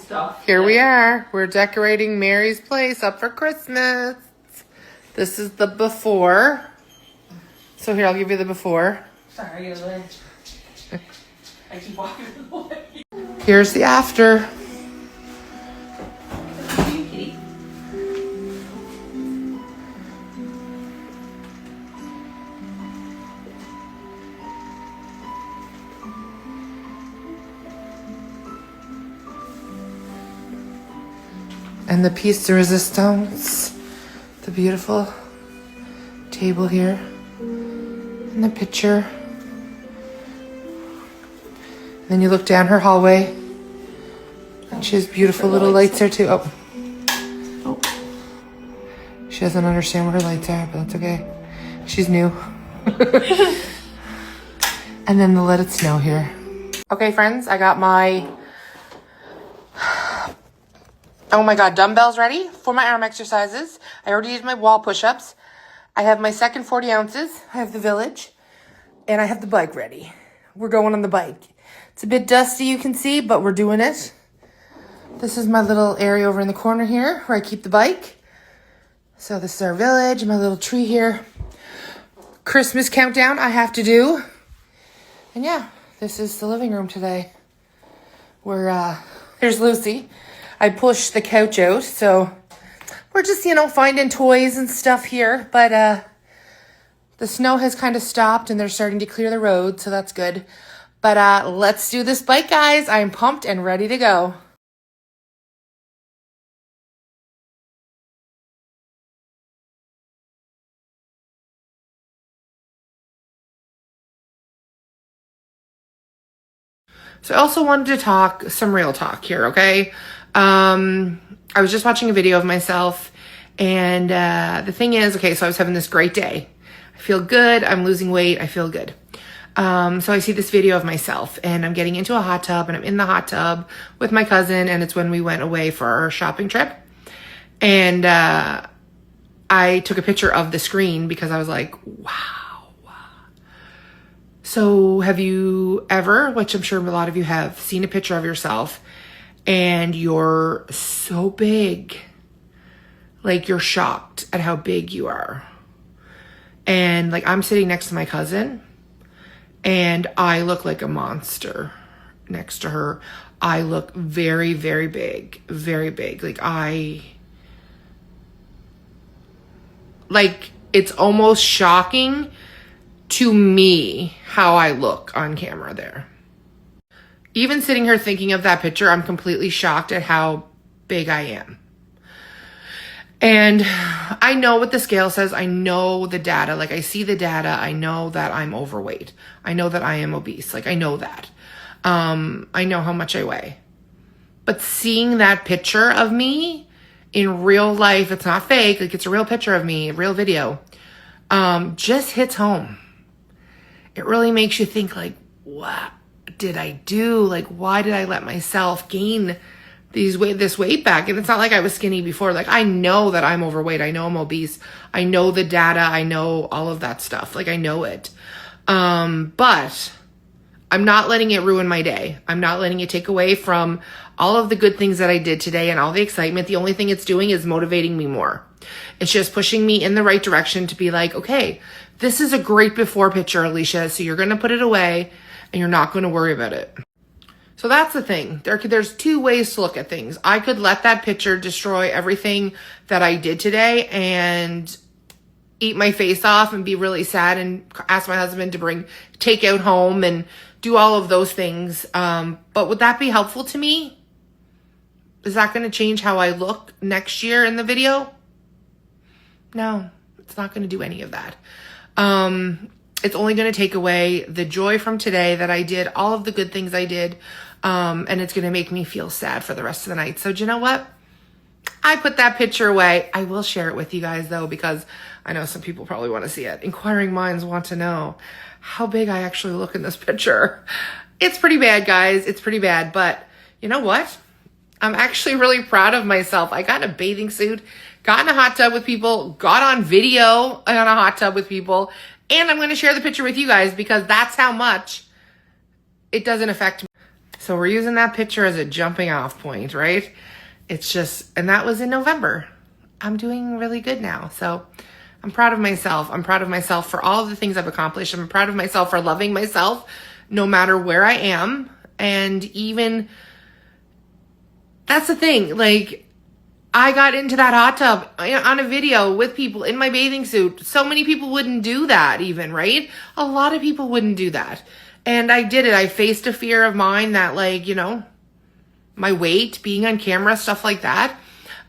stuff. Here we are. We're decorating Mary's place up for Christmas. This is the before. So here, I'll give you the before. Sorry, I keep walking away. Here's the after. And the piece de resistance, the beautiful table here, and the picture. And then you look down her hallway, and she has beautiful little lights there too. Oh. She doesn't understand where her lights are, but that's okay. She's new. And then the let it snow here. Okay, friends, I got my oh my God, dumbbells ready for my arm exercises. I already did my wall push-ups. I have my second 40 ounces. I have the Village. And I have the bike ready. We're going on the bike. It's a bit dusty, you can see, but we're doing it. This is my little area over in the corner here where I keep the bike. So this is our Village, my little tree here. Christmas countdown I have to do. And yeah, this is the living room today. There's Lucy. I pushed the couch out, so we're just, finding toys and stuff here. But the snow has kind of stopped, and they're starting to clear the road, so that's good. But let's do this bike, guys. I'm pumped and ready to go. So I also wanted to talk some real talk here, okay? I was just watching a video of myself, and the thing is, okay, so I was having this great day. I feel good. I'm losing weight. I feel good. So I see this video of myself, and I'm getting into a hot tub, and I'm in the hot tub with my cousin, and it's when we went away for our shopping trip. And I took a picture of the screen because I was like, wow. So have you ever, which I'm sure a lot of you have, seen a picture of yourself and you're so big, like you're shocked at how big you are? And like I'm sitting next to my cousin and I look like a monster next to her. I look very, very big, very big. Like it's almost shocking to me how I look on camera there. Even sitting here thinking of that picture, I'm completely shocked at how big I am. And I know what the scale says. I know the data. Like I see the data. I know that I'm overweight. I know that I am obese. Like I know that. I know how much I weigh. But seeing that picture of me in real life, it's not fake. Like it's a real picture of me, a real video, just hits home. It really makes you think like, what did I do? Like, why did I let myself gain this weight back? And it's not like I was skinny before. Like, I know that I'm overweight. I know I'm obese. I know the data. I know all of that stuff. Like, I know it. But I'm not letting it ruin my day. I'm not letting it take away from all of the good things that I did today and all the excitement. The only thing it's doing is motivating me more. It's just pushing me in the right direction to be like, okay, this is a great before picture, Alicia. So you're going to put it away and you're not going to worry about it. So that's the thing. There's two ways to look at things. I could let that picture destroy everything that I did today and eat my face off and be really sad and ask my husband to bring takeout home and do all of those things. But would that be helpful to me? Is that going to change how I look next year in the video? No, it's not going to do any of that. It's only going to take away the joy from today that I did, all of the good things I did. And it's going to make me feel sad for the rest of the night. So do you know what? I put that picture away. I will share it with you guys though, because I know some people probably want to see it. Inquiring minds want to know how big I actually look in this picture. It's pretty bad, guys. It's pretty bad. But you know what? I'm actually really proud of myself. I got in a bathing suit, got in a hot tub with people, got on video on a hot tub with people, and I'm going to share the picture with you guys because that's how much it doesn't affect me. So we're using that picture as a jumping off point, right? It's just, and that was in November. I'm doing really good now. So I'm proud of myself. I'm proud of myself for all of the things I've accomplished. I'm proud of myself for loving myself no matter where I am. And even, that's the thing, like, I got into that hot tub on a video with people in my bathing suit. So many people wouldn't do that even, right? A lot of people wouldn't do that. And I did it. I faced a fear of mine that, like, you know, my weight, being on camera, stuff like that.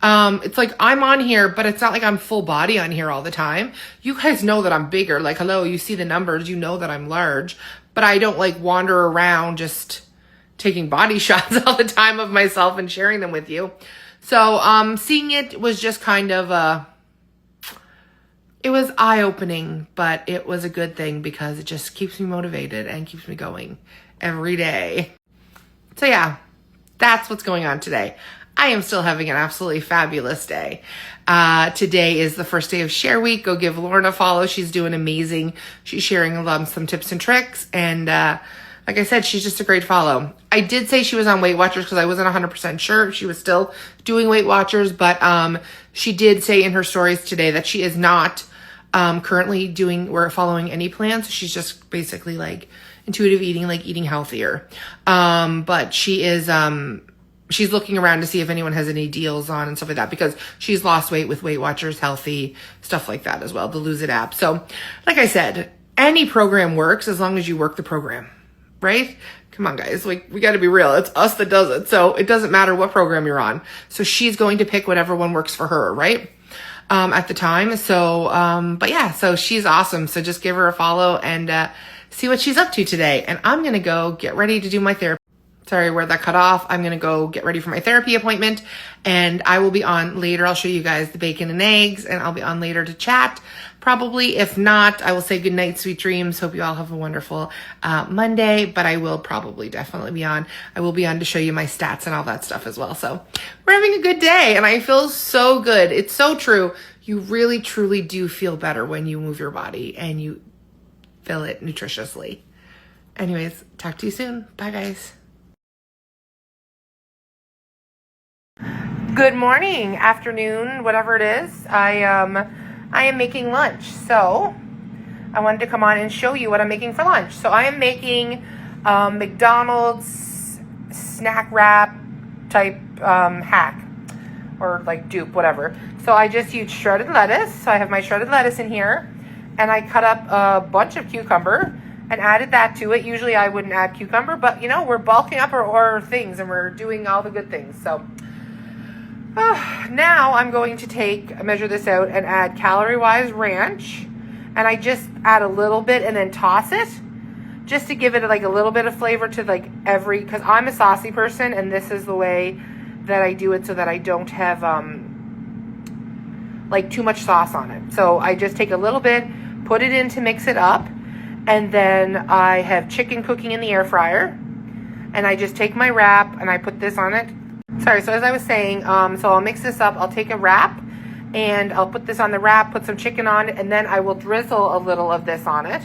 It's like I'm on here, but it's not like I'm full body on here all the time. You guys know that I'm bigger. Like, hello, you see the numbers, you know that I'm large, but I don't like wander around just taking body shots all the time of myself and sharing them with you. So, seeing it was just kind of, it was eye-opening, but it was a good thing because it just keeps me motivated and keeps me going every day. So yeah, that's what's going on today. I am still having an absolutely fabulous day. Today is the first day of Share Week. Go give Lauren a follow. She's doing amazing. She's sharing some tips and tricks. And like I said, she's just a great follow. I did say she was on Weight Watchers because I wasn't 100% sure if she was still doing Weight Watchers. But she did say in her stories today that she is not currently doing or following any plans. She's just basically like intuitive eating, like eating healthier. But she is... she's looking around to see if anyone has any deals on and stuff like that because she's lost weight with Weight Watchers, Healthy, stuff like that as well, the Lose It app. So, like I said, any program works as long as you work the program, right? Come on, guys. Like, we got to be real. It's us that does it. So it doesn't matter what program you're on. So she's going to pick whatever one works for her, right? At the time. So, but yeah, so she's awesome. So just give her a follow and see what she's up to today. And I'm going to go get ready to do my therapy. Sorry where that cut off. I'm going to go get ready for my therapy appointment and I will be on later. I'll show you guys the bacon and eggs and I'll be on later to chat. Probably. If not, I will say good night, sweet dreams. Hope you all have a wonderful Monday, but I will probably definitely be on. I will be on to show you my stats and all that stuff as well. So we're having a good day and I feel so good. It's so true. You really, truly do feel better when you move your body and you fill it nutritiously. Anyways, talk to you soon. Bye, guys. Good morning, afternoon, whatever it is. I am making lunch, so I wanted to come on and show you what I'm making for lunch. So I am making McDonald's snack wrap type hack or like dupe, whatever. So I just used shredded lettuce. So I have my shredded lettuce in here, and I cut up a bunch of cucumber and added that to it. Usually I wouldn't add cucumber, but you know, we're bulking up our things and we're doing all the good things. So now I'm going to measure this out and add calorie-wise ranch. And I just add a little bit and then toss it just to give it like a little bit of flavor to like because I'm a saucy person and this is the way that I do it so that I don't have like too much sauce on it. So I just take a little bit, put it in to mix it up. And then I have chicken cooking in the air fryer. And I just take my wrap and I put this on it. Sorry, so as I was saying, so I'll mix this up. I'll take a wrap and I'll put this on the wrap, put some chicken on it, and then I will drizzle a little of this on it.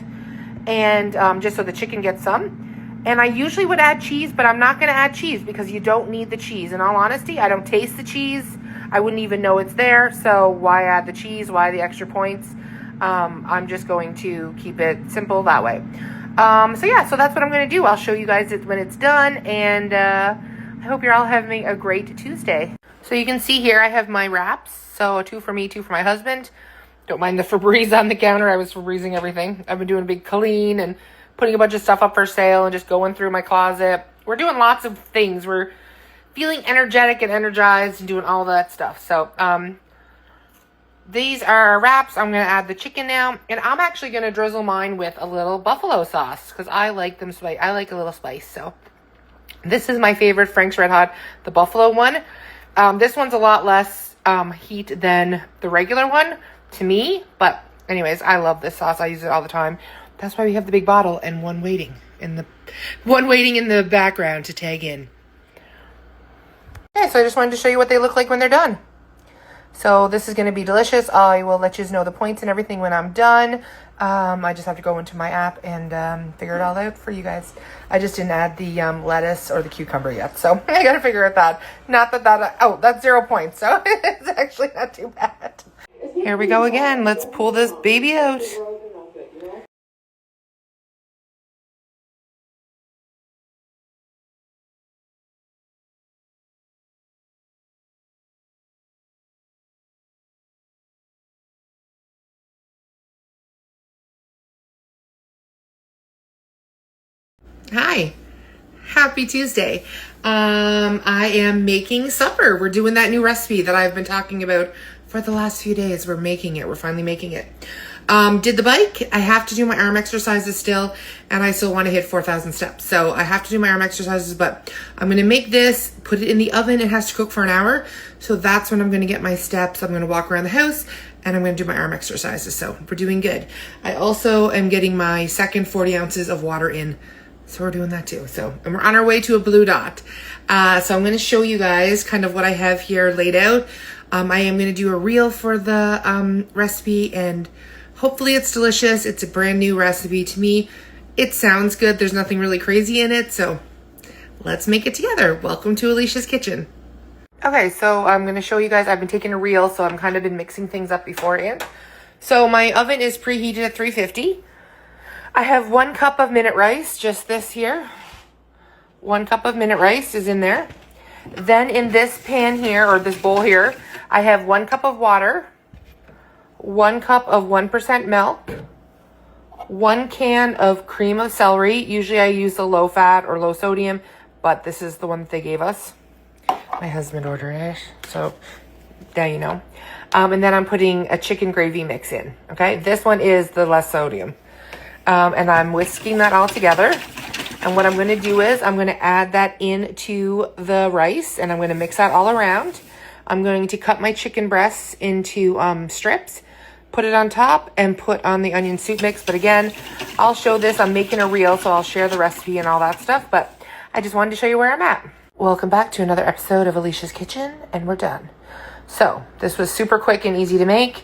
And just so the chicken gets some. And I usually would add cheese, but I'm not going to add cheese because you don't need the cheese. In all honesty, I don't taste the cheese. I wouldn't even know it's there. So why add the cheese? Why the extra points? I'm just going to keep it simple that way. So yeah, so that's what I'm going to do. I'll show you guys it when it's done. And I hope you're all having a great Tuesday. So you can see here I have my wraps. So 2 for me, 2 for my husband. Don't mind the Febreze on the counter. I was Febrezing everything. I've been doing a big clean and putting a bunch of stuff up for sale and just going through my closet. We're doing lots of things. We're feeling energetic and energized and doing all that stuff. So these are our wraps. I'm going to add the chicken now. And I'm actually going to drizzle mine with a little buffalo sauce because I like them spicy. I like a little spice. So this is my favorite Frank's Red Hot, the buffalo one. This one's a lot less heat than the regular one to me. But anyways, I love this sauce. I use it all the time. That's why we have the big bottle and one waiting in the background to tag in. Yeah, so I just wanted to show you what they look like when they're done. So this is going to be delicious. I will let you know the points and everything when I'm done. I just have to go into my app and figure it all out for you guys. I just didn't add the lettuce or the cucumber yet, so I got to figure out that. Not that oh, that's 0 points, so it's actually not too bad. Here we go again. Let's pull this baby out. Hi. Happy Tuesday. I am making supper. We're doing that new recipe that I've been talking about for the last few days. We're making it. We're finally making it. Did the bike. I have to do my arm exercises still, and I still want to hit 4,000 steps. So I have to do my arm exercises, but I'm going to make this, put it in the oven. It has to cook for an hour. So that's when I'm going to get my steps. I'm going to walk around the house and I'm going to do my arm exercises. So we're doing good. I also am getting my second 40 ounces of water in. So we're doing that too. So, and we're on our way to a blue dot. So I'm going to show you guys kind of what I have here laid out. I am going to do a reel for the recipe, and hopefully it's delicious. It's a brand new recipe to me. It sounds good. There's nothing really crazy in it. So let's make it together. Welcome to Alicia's Kitchen. Okay, so I'm going to show you guys. I've been taking a reel, so I'm kind of been mixing things up beforehand. So my oven is preheated at 350. I have 1 cup of minute rice, just this here. 1 cup of minute rice is in there. Then in this pan here, or this bowl here, I have 1 cup of water, 1 cup of 1% milk, 1 can of cream of celery. Usually I use the low fat or low sodium, but this is the one that they gave us. My husband ordered it, so now you know. And then I'm putting a chicken gravy mix in, okay? This one is the less sodium. And I'm whisking that all together. And what I'm going to do is I'm going to add that into the rice, and I'm going to mix that all around. I'm going to cut my chicken breasts into strips, put it on top, and put on the onion soup mix. But again, I'll show this. I'm making a reel, so I'll share the recipe and all that stuff. But I just wanted to show you where I'm at. Welcome back to another episode of Alicia's Kitchen, and we're done. So this was super quick and easy to make.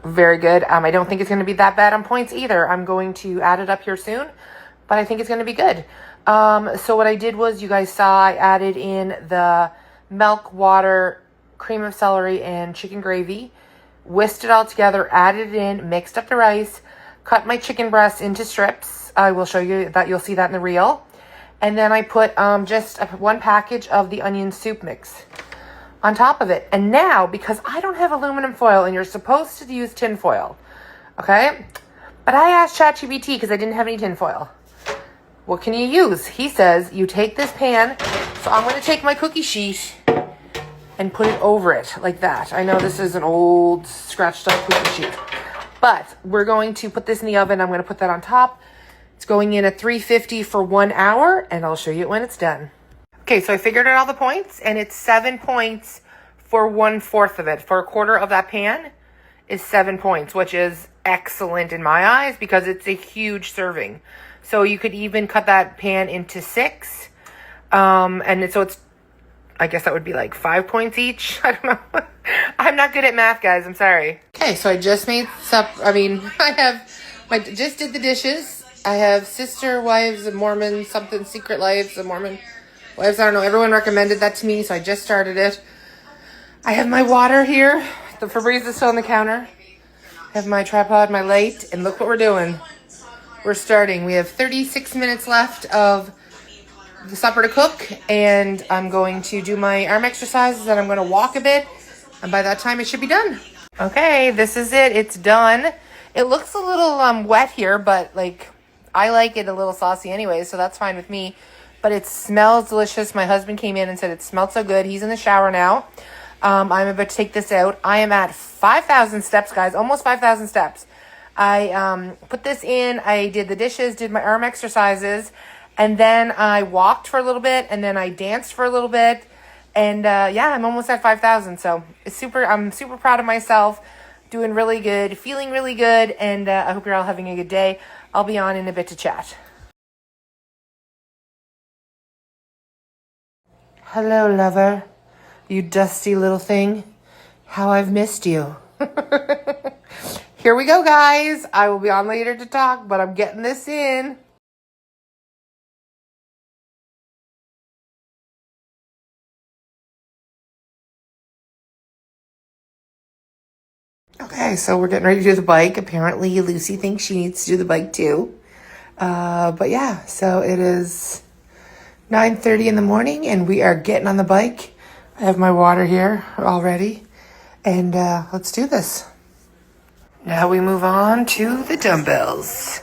Very good. I don't think it's going to be that bad on points either. I'm going to add it up here soon, but I think it's going to be good. So what I did was, you guys saw, I added in the milk, water, cream of celery, and chicken gravy, whisked it all together, added it in, mixed up the rice, cut my chicken breasts into strips. I will show you that. You'll see that in the reel. And then I put just 1 package of the onion soup mix on top of it. And now, because I don't have aluminum foil, and you're supposed to use tin foil, okay? But I asked ChatGPT because I didn't have any tin foil. What can you use? He says you take this pan. So I'm going to take my cookie sheet and put it over it like that. I know this is an old scratched up cookie sheet, but we're going to put this in the oven. I'm going to put that on top. It's going in at 350 for 1 hour, and I'll show you when it's done. Okay, so I figured out all the points, and it's 7 points for 1/4 of it. For a quarter of that pan is 7 points, which is excellent in my eyes because it's a huge serving. So you could even cut that pan into 6. So it's, I guess that would be like 5 points each. I don't know. I'm not good at math, guys. I'm sorry. Okay, so I just made just did the dishes. I have Sister Wives of Mormon, something, Secret Lives of Mormon. Wives, I don't know. Everyone recommended that to me, so I just started it. I have my water here. The Febreze is still on the counter. I have my tripod, my light, and look what we're doing. We're starting. We have 36 minutes left of the supper to cook, and I'm going to do my arm exercises, and I'm going to walk a bit, and by that time it should be done. Okay, this is it. It's done. It looks a little wet here, but like I like it a little saucy anyway, so that's fine with me. But it smells delicious. My husband came in and said it smelled so good. He's in the shower now. I'm about to take this out. I am at 5,000 steps, guys. Almost 5,000 steps. I put this in. I did the dishes, did my arm exercises, and then I walked for a little bit, and then I danced for a little bit. And yeah, I'm almost at 5,000. So I'm super proud of myself. Doing really good. Feeling really good. And I hope you're all having a good day. I'll be on in a bit to chat. Hello, lover. You dusty little thing. how I've missed you. Here we go, guys. I will be on later to talk, but I'm getting this in. Okay, so we're getting ready to do the bike. Apparently, Lucy thinks she needs to do the bike too. But yeah, so it is 9:30 in the morning and we are getting on the bike. I have my water here already. And let's do this. Now we move on to the dumbbells.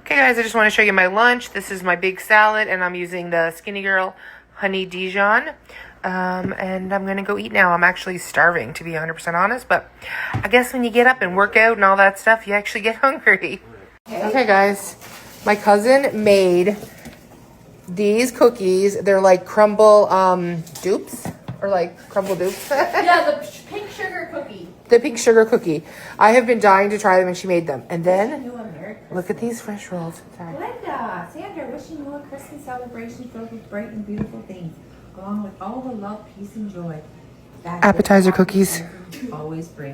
Okay guys, I just want to show you my lunch. This is my big salad and I'm using the Skinny Girl Honey Dijon. And I'm going to go eat now. I'm actually starving, to be 100% honest. But I guess when you get up and work out and all that stuff, you actually get hungry. Okay, guys. My cousin made these cookies. They're like Crumbl dupes. Or like Crumbl dupes. Yeah, the pink sugar cookie. The pink sugar cookie. I have been dying to try them and she made them. And then, look at these fresh rolls. Sorry. Linda, Sandra, wishing you a Christmas celebration filled with bright and beautiful things, along with all the love, peace, and joy. That Appetizer gift cookies. always brings.